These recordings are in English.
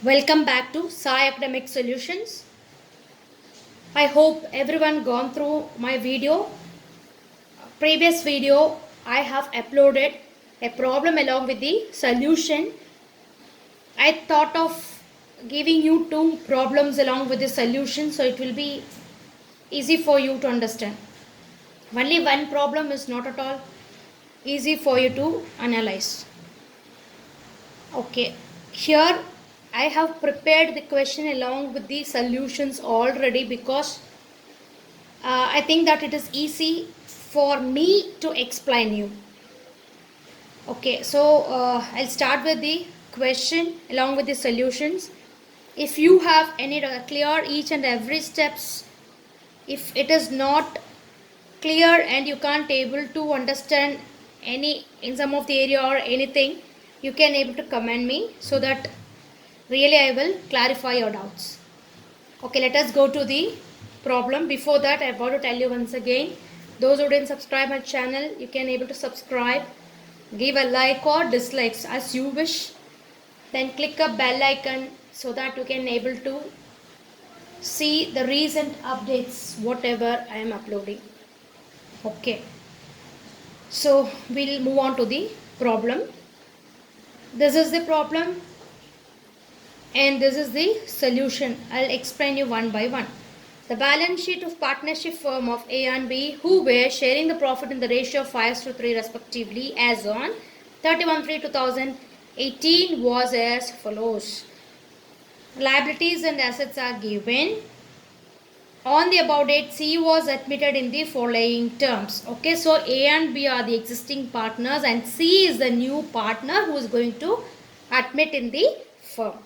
Welcome back to Sai Academic Solutions. I hope everyone gone through my video. Previous video I have uploaded a problem along with the solution. I thought of giving you two problems along with the solution so it will be easy for you to understand. Only one problem is not at all easy for you to analyze. Okay, here I have prepared the question along with the solutions already because I think that it is easy for me to explain you. Okay, so I'll start with the question along with the solutions. If you have any clear each and every steps, if it is not clear and you can't able to understand any in some of the area or anything, you can able to comment me so that really I will clarify your doubts. Okay, let us go to the problem. Before that, I want to tell you once again, those who didn't subscribe my channel, you can able to subscribe, give a like or dislikes as you wish, then click a bell icon so that you can able to see the recent updates whatever I am uploading. Okay, so we'll move on to the problem. This is the problem and this is the solution. I'll explain you one by one. The balance sheet of partnership firm of A and B who were sharing the profit in the ratio of 5:3 respectively as on 31/3/2018 was as follows. Liabilities and assets are given. On the above date, C was admitted in the following terms. Okay, so A and B are the existing partners and C is the new partner who is going to admit in the firm.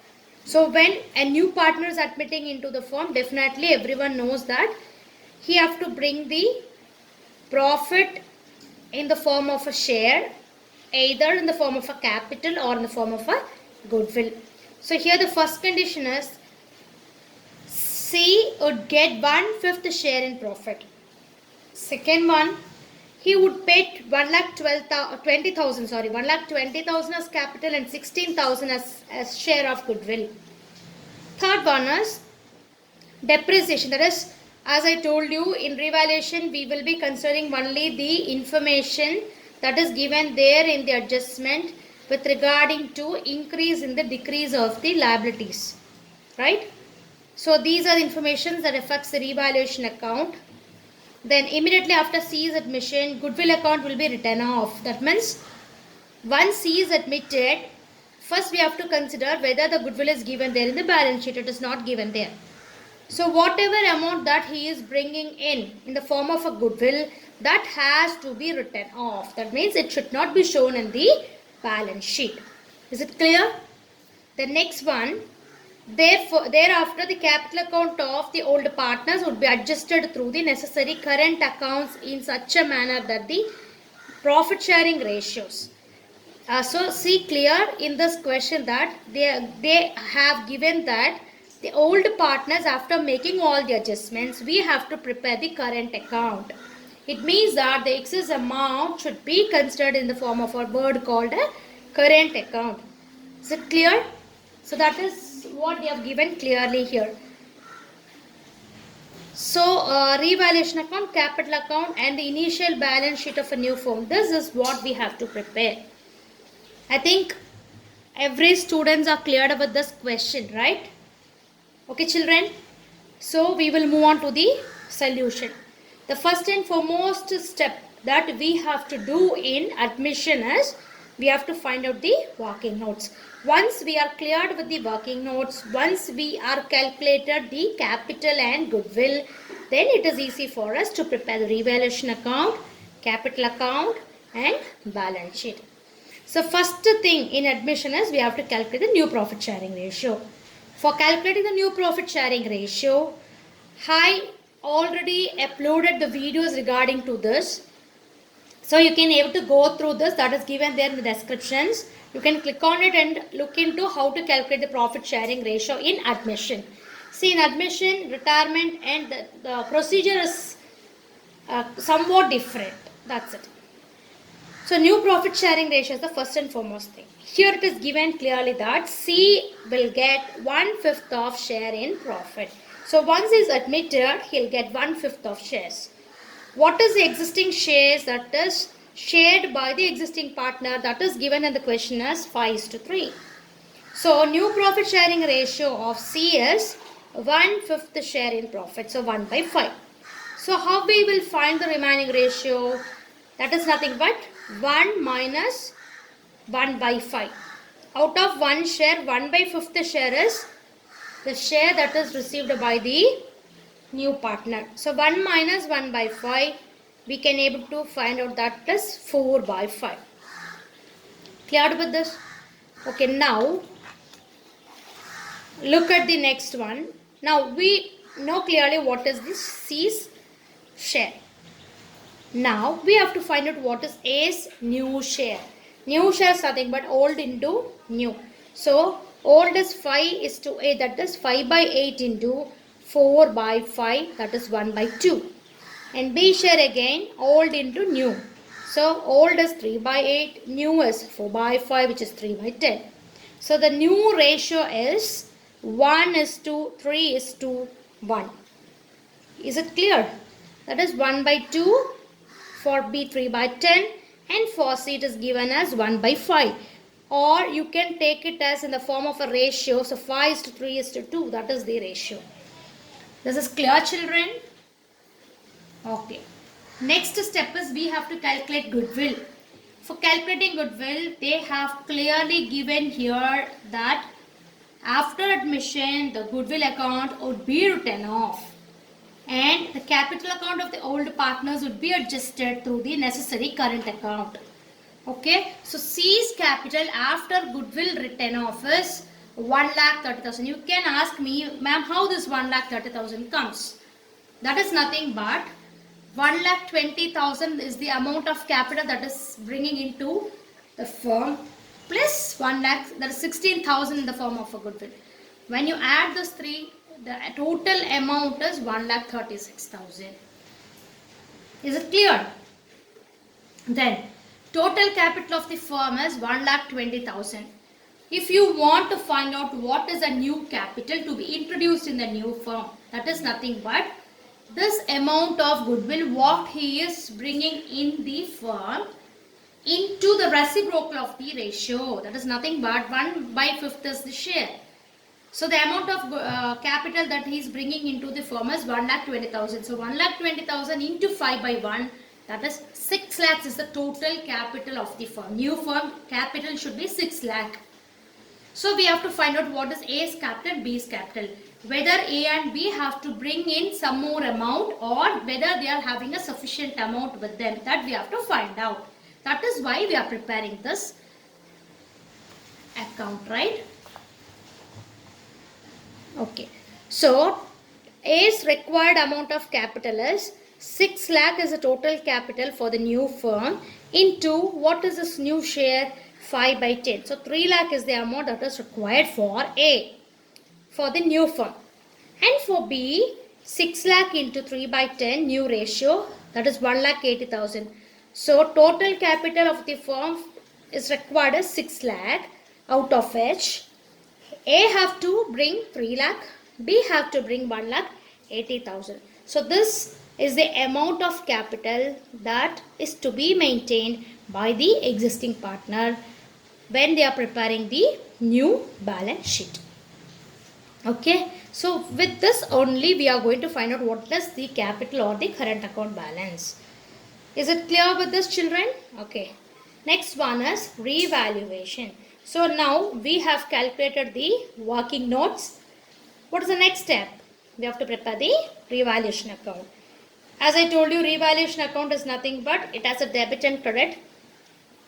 So when a new partner is admitting into the firm, definitely everyone knows that he have to bring the profit in the form of a share, either in the form of a capital or in the form of a goodwill. So here the first condition is C would get 1/5 share in profit. Second one, he would pay 1,20,000 as capital and 16,000 as share of goodwill. Third one is depreciation. That is, as I told you, in revaluation we will be considering only the information that is given there in the adjustment with regarding to increase in the decrease of the liabilities, right? So these are the information that affects the revaluation account. Then immediately after C is admission, goodwill account will be written off. That means once C is admitted, first we have to consider whether the goodwill is given there in the balance sheet. It is not given there. So whatever amount that he is bringing in the form of a goodwill, that has to be written off. That means it should not be shown in the balance sheet. Is it clear? The next one, therefore, thereafter the capital account of the old partners would be adjusted through the necessary current accounts in such a manner that the profit sharing ratios. So see clear in this question that they have given that the old partners, after making all the adjustments, we have to prepare the current account. It means that the excess amount should be considered in the form of a word called a current account. Is it clear? So that is what they have given clearly here. So revaluation account, capital account and the initial balance sheet of a new firm. This is what we have to prepare. I think every students are cleared with this question, right? Okay children, so we will move on to the solution. The first and foremost step that we have to do in admission is we have to find out the working notes. Once we are cleared with the working notes, once we are calculated the capital and goodwill, then it is easy for us to prepare the revaluation account, capital account and balance sheet. So first thing in admission is we have to calculate the new profit sharing ratio. For calculating the new profit sharing ratio, I already uploaded the videos regarding to this. So you can able to go through this, that is given there in the descriptions. You can click on it and look into how to calculate the profit sharing ratio in admission. See, in admission, retirement and the procedure is somewhat different. That's it. So new profit sharing ratio is the first and foremost thing. Here it is given clearly that C will get 1/5 of share in profit. So once he is admitted, he'll get 1/5 of shares. What is the existing shares that is shared by the existing partner, that is given in the question as 5:3. So new profit sharing ratio of C is 1/5 share in profit, so 1/5. So how we will find the remaining ratio? That is nothing but 1 minus 1/5. Out of 1 share, 1/5 share is the share that is received by the new partner. So 1 minus 1/5, we can able to find out that is 4/5. Cleared with this? Okay, now look at the next one. Now we know clearly what is this C's share. Now we have to find out what is A's new share. New share is nothing but old into new. So old is 5:8, that is 5/8 into 4/5, that is 1/2. And B share again old into new. So old is 3/8, new is 4/5, which is 3/10. So the new ratio is 1:3:1. Is it clear? That is 1/2 for B 3/10, and for C it is given as 1/5. Or you can take it as in the form of a ratio. So 5:3:2, that is the ratio. This is clear, children? Okay. Next step is we have to calculate goodwill. For calculating goodwill, they have clearly given here that after admission, the goodwill account would be written off, and the capital account of the old partners would be adjusted through the necessary current account. Okay, so C's capital after goodwill written off is 1,30,000. You can ask me, ma'am, how this 1,30,000 comes? That is nothing but 1,20,000 is the amount of capital that is bringing into the firm, plus 1 lakh, that is 16,000 in the form of a goodwill. When you add those three, the total amount is 1,36,000. Is it clear? Then total capital of the firm is 1,20,000. If you want to find out what is a new capital to be introduced in the new firm, that is nothing but this amount of goodwill what he is bringing in the firm into the reciprocal of the ratio. That is nothing but 1/5 is the share. So the amount of capital that he is bringing into the firm is 1,20,000. So 1,20,000 into 5/1, that is 6 lakhs is the total capital of the firm. New firm capital should be 6 lakh. So we have to find out what is A's capital, B's capital. Whether A and B have to bring in some more amount or whether they are having a sufficient amount with them. That we have to find out. That is why we are preparing this account, right? Okay. So A's required amount of capital is 6 lakh is the total capital for the new firm into what is this new share? 5/10. So 3 lakh is the amount that is required for A for the new firm. And for B, 6 lakh into 3/10 new ratio, that is 1,80,000. So total capital of the firm is required as 6 lakh, out of which A have to bring 3 lakh, B have to bring 1,80,000. So this is the amount of capital that is to be maintained by the existing partner when they are preparing the new balance sheet. Okay, so with this only we are going to find out what is the capital or the current account balance. Is it clear with this, children? Okay, next one is revaluation. So now we have calculated the working notes. What is the next step? We have to prepare the revaluation account. As I told you, revaluation account is nothing but it has a debit and credit.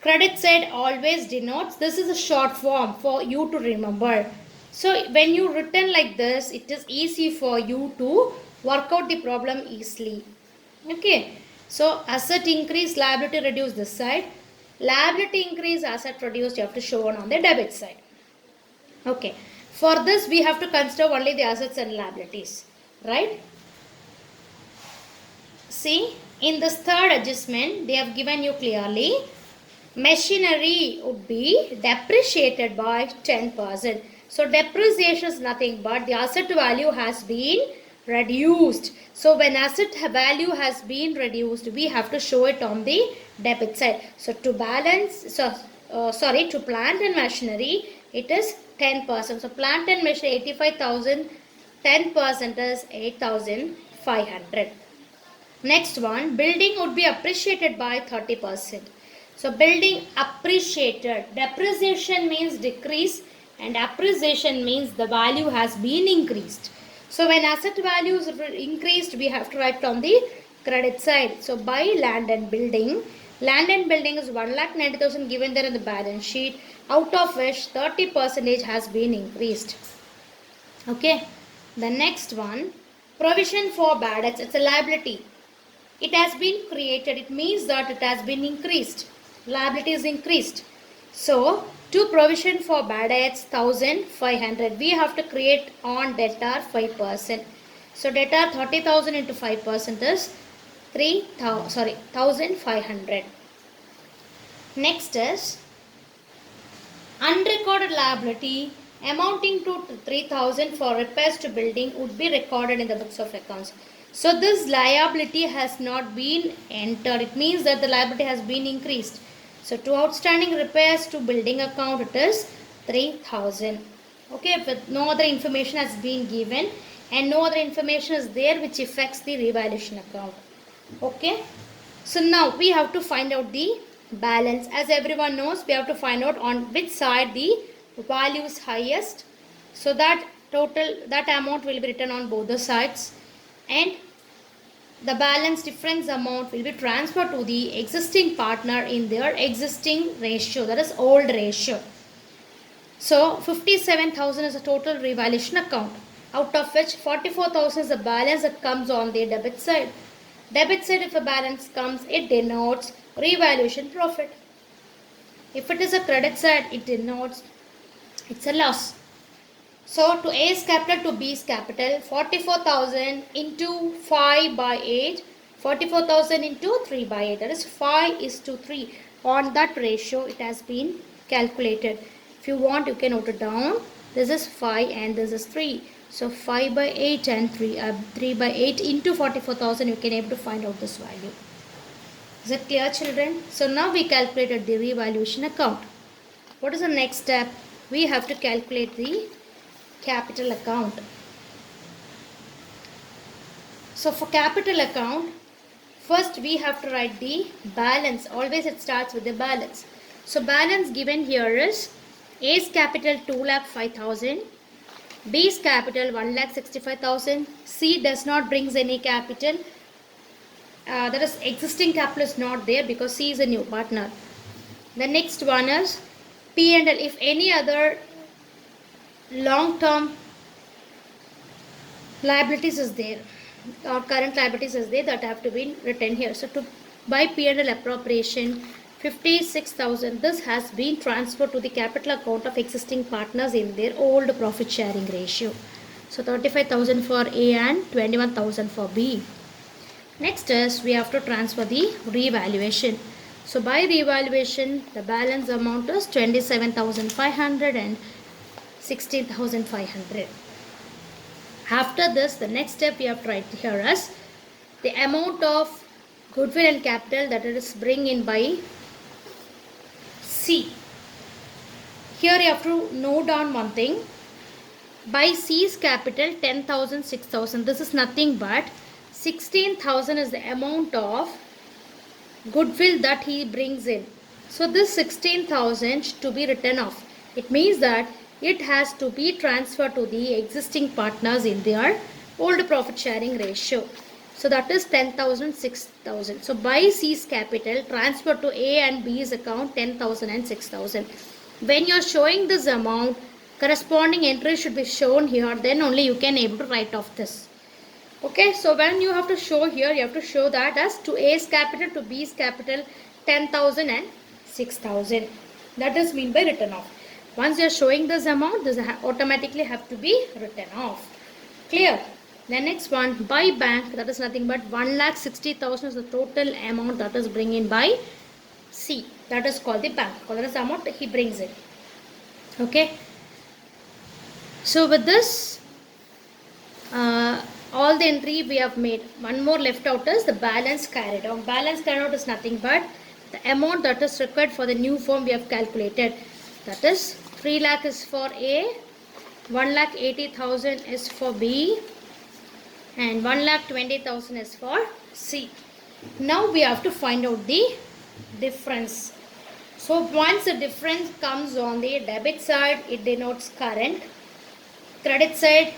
Credit side always denotes, this is a short form for you to remember. So when you written like this, it is easy for you to work out the problem easily. Okay. So asset increase, liability reduce this side. Liability increase, asset reduced, you have to show on the debit side. Okay. For this we have to consider only the assets and liabilities. Right. See, in this third adjustment, they have given you clearly Machinery would be depreciated by 10%. So depreciation is nothing but the asset value has been reduced. So when asset value has been reduced, we have to show it on the debit side. So to balance, to plant and machinery, it is 10%. So plant and machinery 85,000, 10% is 8,500. Next one, building would be appreciated by 30%. So building appreciated. Depreciation means decrease and appreciation means the value has been increased. So when asset value is increased, we have to write on the credit side. So buy land and building. Land and building is 1,90,000 given there in the balance sheet, out of which 30% has been increased. Okay. The next one, provision for bad debts. It's a liability. It has been created. It means that it has been increased. Liability is increased. So, to provision for bad debts 1,500. We have to create on debtor 5%. So, debtor 30,000 into 5% is 1,500. Next is unrecorded liability amounting to 3,000 for repairs to building would be recorded in the books of accounts. So this liability has not been entered. It means that the liability has been increased. So to outstanding repairs to building account, it is 3,000. Okay, but no other information has been given and no other information is there which affects the revaluation account. Okay, so now we have to find out the balance. As everyone knows, we have to find out on which side the value is highest. So that amount will be written on both the sides, and the balance difference amount will be transferred to the existing partner in their existing ratio, that is old ratio. So 57,000 is the total revaluation account, out of which 44,000 is the balance that comes on the debit side. Debit side, if a balance comes, it denotes revaluation profit. If it is a credit side, it denotes it's a loss. So to A's capital to B's capital, 44,000 into 5 by 8, 44,000 into 3 by 8, that is 5:3. On that ratio, it has been calculated. If you want, you can note it down. This is 5 and this is 3. So 5 by 8 and 3 by 8 into 44,000, you can able to find out this value. Is it clear, children? So now we calculated the revaluation account. What is the next step? We have to calculate the capital account. So for capital account, first we have to write the balance. Always it starts with the balance. So balance given here is A's capital 2,05,000, B's capital 1,65,000. C does not brings any capital. That is existing capital is not there because C is a new partner. The next one is P&L. If any other long-term liabilities is there or current liabilities is there, that have to be written here. So to by P&L appropriation 56,000, this has been transferred to the capital account of existing partners in their old profit sharing ratio. So 35,000 for A and 21,000 for B. Next is we have to transfer the revaluation. So by revaluation, the balance amount is 27,500 and 16,500. After this, the next step we have to write here as the amount of goodwill and capital that it is bring in by C. Here you have to note down one thing. By C's capital 10,000, 6,000. This is nothing but 16,000 is the amount of goodwill that he brings in. So this 16,000 to be written off. It means that it has to be transferred to the existing partners in their old profit sharing ratio. So that is 10,000, 6,000. So by C's capital transfer to A and B's account 10,000 and 6,000. When you are showing this amount, corresponding entry should be shown here. Then only you can able to write off this. Okay, so when you have to show here, you have to show that as to A's capital to B's capital 10,000 and 6,000. That is mean by written off. Once you are showing this amount, this automatically have to be written off. Clear? The next one, by bank, that is nothing but 1,60,000 is the total amount that is bring in by C. That is called the bank account. That is the amount he brings in. Okay. So with this, all the entry we have made. One more left out is the balance carried out. Balance carried out is nothing but the amount that is required for the new form we have calculated. That is 3 lakh is for A, 1,80,000 is for B, and 1,20,000 is for C. Now we have to find out the difference. So once the difference comes on the debit side, it denotes current. Credit side,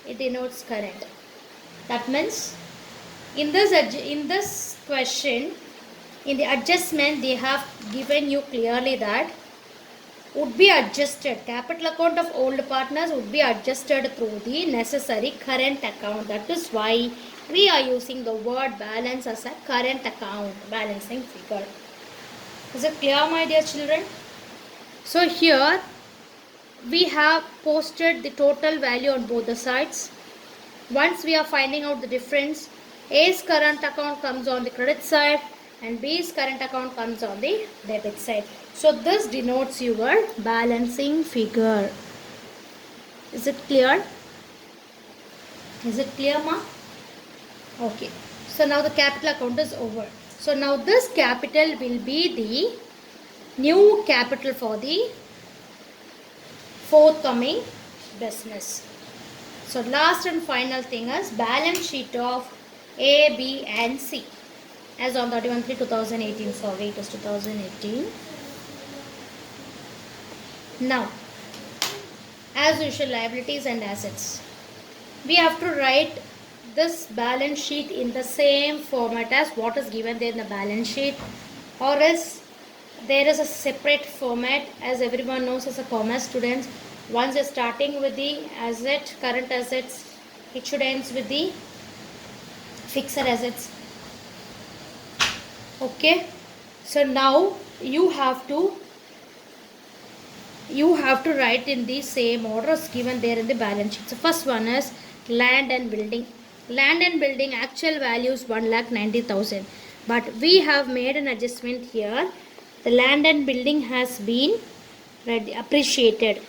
it denotes current. That means in this question, in the adjustment, they have given you clearly that would be adjusted. Capital account of old partners would be adjusted through the necessary current account. That is why we are using the word balance as a current account, balancing figure. Is it clear, my dear children? So here we have posted the total value on both the sides. Once we are finding out the difference, A's current account comes on the credit side and B's current account comes on the debit side. So this denotes your balancing figure. Is it clear? Is it clear, ma? Okay. So now the capital account is over. So now this capital will be the new capital for the forthcoming business. So last and final thing is balance sheet of A, B and C as on 31/3/2018. Sorry, it is 2018. Now, as usual, liabilities and assets. We have to write this balance sheet in the same format as what is given there in the balance sheet, or else there is a separate format. As everyone knows, as a commerce students, once you're starting with the asset, current assets, it should end with the fixed assets. Okay, so now you have to write in the same order as given there in the balance sheet. So first one is land and building. Land and building actual value is 1,90,000, but we have made an adjustment here. The land and building has been appreciated,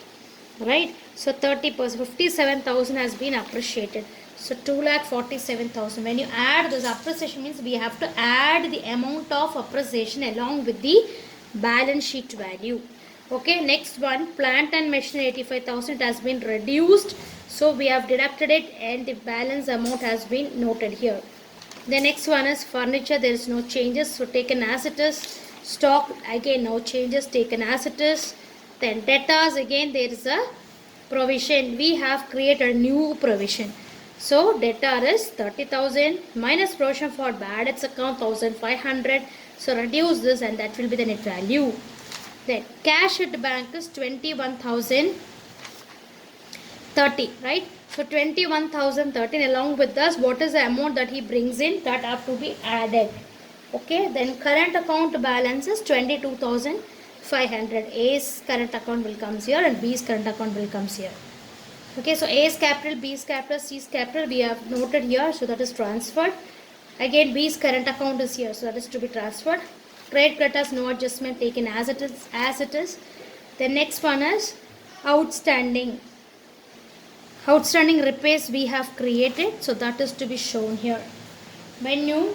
right? So 30%, 57,000 has been appreciated. So 2,47,000. When you add this appreciation, means we have to add the amount of appreciation along with the balance sheet value. Okay, next one, plant and machinery 85,000 has been reduced. So we have deducted it and the balance amount has been noted here. The next one is furniture. There is no changes, so taken as it is. Stock, again no changes, taken as it is. Then debtors, again there is a provision. We have created a new provision. So debtor is 30,000 minus provision for bad debts account 1,500. So reduce this and that will be the net value. Then cash at the bank is 21,030, right? So 21,013 along with us, what is the amount that he brings in, that have to be added. Okay, then current account balance is 22,500. A's current account will comes here and B's current account will comes here. Okay, so A's capital, B's capital, C's capital we have noted here, so that is transferred. Again B's current account is here, so that is to be transferred. Trade creditors no adjustment, taken as it is. The next one is outstanding. Outstanding repairs we have created, so that is to be shown here. When you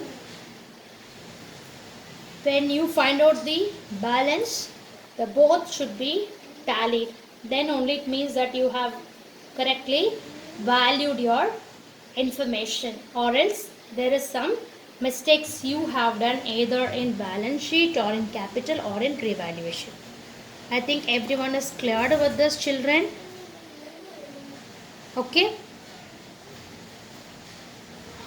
find out the balance, the both should be tallied. Then only it means that you have correctly valued your information, or else there is some mistakes you have done either in balance sheet or in capital or in revaluation. I think everyone is cleared with this, children. Okay,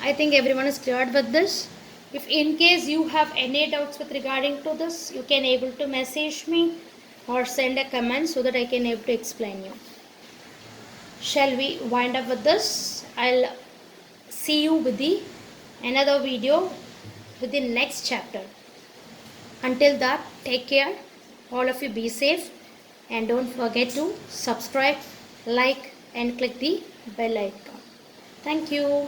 I think everyone is cleared with this. If in case you have any doubts with regarding to this, you can able to message me or send a comment so that I can able to explain you. Shall we wind up with this? I'll see you with the another video with the next chapter. Until that, take care. All of you be safe and don't forget to subscribe, like and click the bell icon. Thank you.